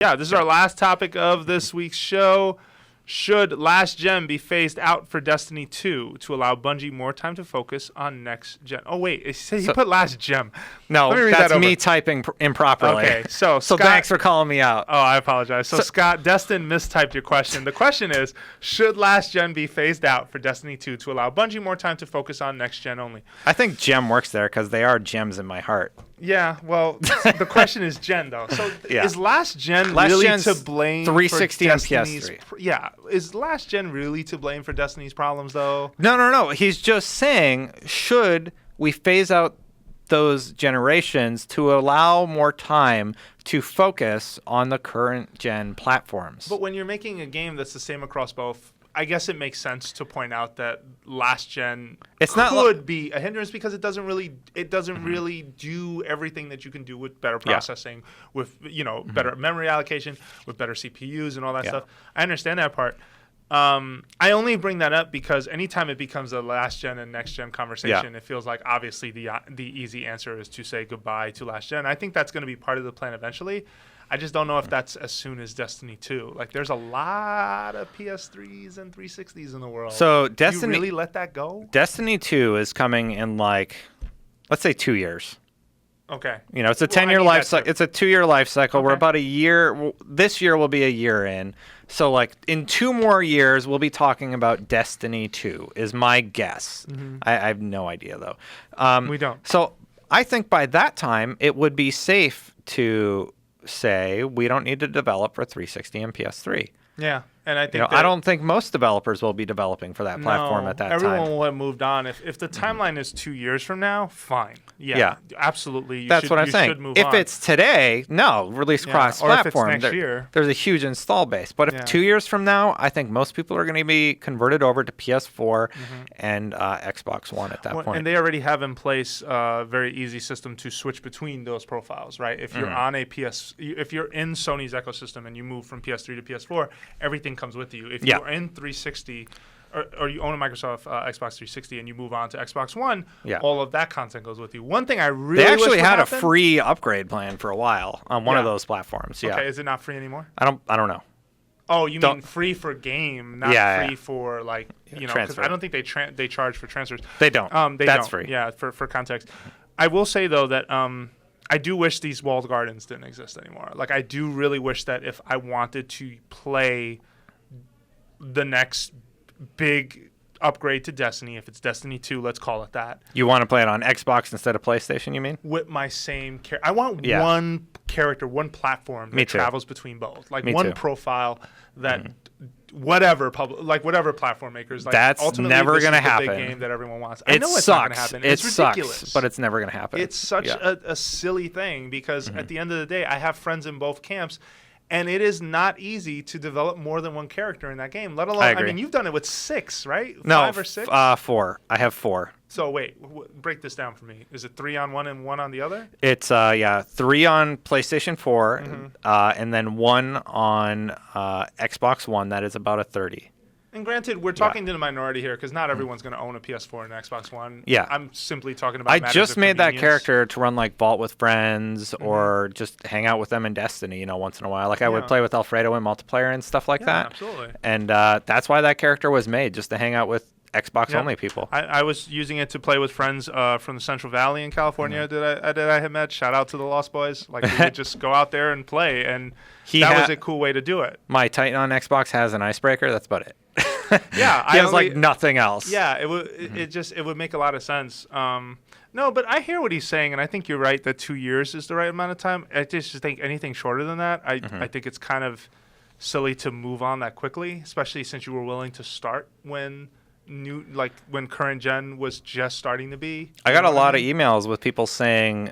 yeah, this is our last topic of this week's show. Should Last Gen be phased out for Destiny 2 to allow Bungie more time to focus on next gen? Oh, wait. He put Last Gem. No, that's me typing improperly. Okay, so Scott, thanks for calling me out. Oh, I apologize. So Scott, Destin mistyped your question. The question is, should Last Gen be phased out for Destiny 2 to allow Bungie more time to focus on next gen only? I think Gem works there because they are gems in my heart. Yeah, well, the question is gen, though. So is Last Gen really to blame 360 for and Destiny's PS3? Yeah. Is Last Gen really to blame for Destiny's problems, though? No. He's just saying, should we phase out those generations to allow more time to focus on the current gen platforms? But when you're making a game that's the same across both, I guess it makes sense to point out that Last Gen could be a hindrance because it doesn't really do everything that you can do with better processing, with better memory allocation, with better CPUs and all that stuff. I understand that part. I only bring that up because anytime it becomes a Last Gen and Next Gen conversation, it feels like obviously the easy answer is to say goodbye to Last Gen. I think that's going to be part of the plan eventually. I just don't know if that's as soon as Destiny 2. Like, there's a lot of PS3s and 360s in the world. So do you really let that go? Destiny 2 is coming in let's say 2 years. Okay. It's a 10-year life cycle. It's a 2-year life cycle. Okay. We're about a year. This year will be a year in. So, in 2 more years, we'll be talking about Destiny 2, is my guess. Mm-hmm. I have no idea, though. We don't. So, I think by that time, it would be safe to say we don't need to develop for 360 and PS3. Yeah. And I think I don't think most developers will be developing for that platform at that time. Everyone will have moved on. If the timeline is 2 years from now, fine. Yeah. Absolutely. That's what I'm saying. If it's today, no, release cross-platform. Or if it's next year. There's a huge install base. But if 2 years from now, I think most people are going to be converted over to PS4 and Xbox One at that point. And they already have in place a very easy system to switch between those profiles, right? If you're on if you're in Sony's ecosystem and you move from PS3 to PS4, everything comes with you. If you're in 360 or you own a Microsoft Xbox 360 and you move on to Xbox One, all of that content goes with you. One thing I really they actually had a free upgrade plan for a while on one of those platforms. Yeah. Okay, is it not free anymore? I don't know. Oh, you mean free for game, not free for because I don't think they charge for transfers. They don't. That's free. Yeah, for context. I will say though that I do wish these walled gardens didn't exist anymore. I do really wish that if I wanted to play the next big upgrade to Destiny, if it's Destiny 2, let's call it that. You want to play it on Xbox instead of PlayStation, you mean? With my same character. I want one character, one platform that travels between both. One profile that whatever platform makers. That's never going to happen. Big game that everyone wants. I know it's not going to happen. It's ridiculous. Sucks, but it's never going to happen. It's such a silly thing because at the end of the day, I have friends in both camps. And it is not easy to develop more than one character in that game, let alone, I mean, you've done it with 6, right? No, 5 or 6? 4. I have 4. So wait, break this down for me. Is it 3 on one and 1 on the other? It's 3 on PlayStation 4, and then 1 on Xbox One. That is about a 30. And granted, we're talking to the minority here because not everyone's going to own a PS4 and an Xbox One. Yeah. I'm simply talking about I just made that character to run Vault with friends or just hang out with them in Destiny, once in a while. I would play with Alfredo in multiplayer and stuff like that. Absolutely. And that's why that character was made, just to hang out with Xbox-only people. I was using it to play with friends from the Central Valley in California that I had met. Shout out to the Lost Boys. We would just go out there and play, and that was a cool way to do it. My Titan on Xbox has an icebreaker. That's about it. Yeah, he has nothing else. Yeah, it would. It would make a lot of sense. No, but I hear what he's saying, and I think you're right that 2 years is the right amount of time. I just think anything shorter than that, I think it's kind of silly to move on that quickly, especially since you were willing to start when current gen was just starting to be. I got a lot of emails with people saying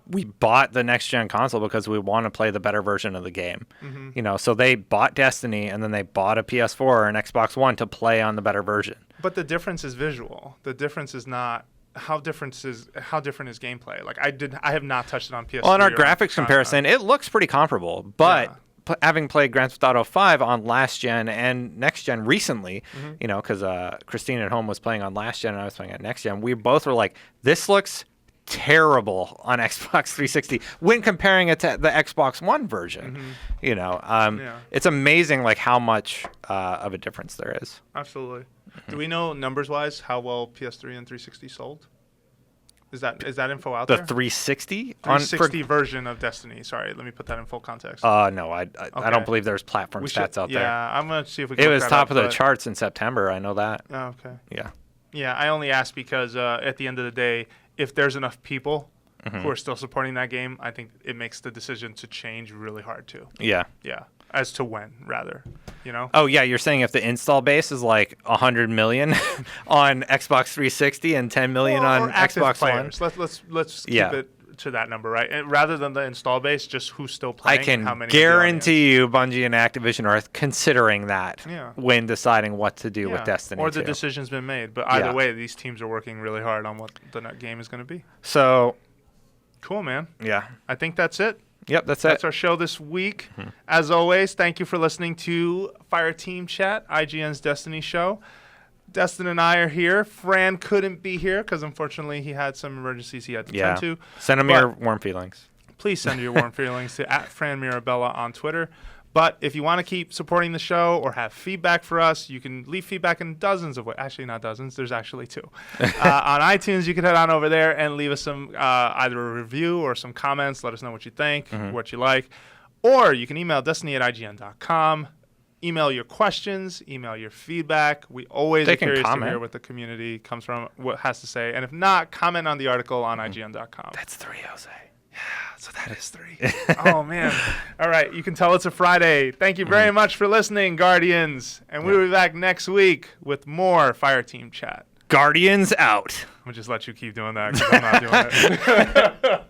we bought the next gen console because we want to play the better version of the game. So they bought Destiny and then they bought a PS4 or an Xbox One to play on the better version. But the difference is visual. The difference is not how different is gameplay. I have not touched it on PS4. Well, on our graphics comparison, it looks pretty comparable, but having played Grand Theft Auto 5 on last gen and next gen recently, because Christine at home was playing on last gen and I was playing on next gen, we both were like, this looks terrible on Xbox 360 when comparing it to the Xbox One version. You know, it's amazing like how much of a difference there is. Absolutely. Do we know numbers-wise how well PS3 and 360 sold? Is that info out there? The 360? 360 version of Destiny. Sorry, let me put that in full context. No, I don't believe there's platform stats out there. Yeah, I'm going to see if we can It was top of the charts in September. I know that. Oh, okay. Yeah. Yeah, I only asked because at the end of the day, if there's enough people who are still supporting that game, I think it makes the decision to change really hard too. Yeah. Yeah. As to when, rather, you know? Oh, yeah, you're saying if the install base is like 100 million on Xbox 360 and 10 million on Xbox players. One? Let's keep it to that number, right? And rather than the install base, just who's still playing. I can how many guarantee you Bungie and Activision are considering that when deciding what to do with Destiny 2. Or the decision's been made. But either way, these teams are working really hard on what the game is going to be. So cool, man. Yeah. I think that's it. Yep, that's it. That's our show this week. As always, thank you for listening to Fireteam Chat, IGN's Destiny show. Destin and I are here. Fran couldn't be here because, unfortunately, he had some emergencies he had to tend to. Send him your warm feelings. Please send your warm feelings to @FranMirabella on Twitter. But if you want to keep supporting the show or have feedback for us, you can leave feedback in dozens of ways. Actually, not dozens. There's actually 2. On iTunes, you can head on over there and leave us some either a review or some comments. Let us know what you think, what you like. Or you can email destiny@ign.com. Email your questions. Email your feedback. We always are curious to hear what the community comes from, what has to say. And if not, comment on the article on ign.com. That's 3, Jose. Yeah, so that is 3. Oh, man. All right. You can tell it's a Friday. Thank you very much for listening, Guardians. And we'll be back next week with more Fireteam Chat. Guardians out. I'm going to just let you keep doing that because I'm not doing it.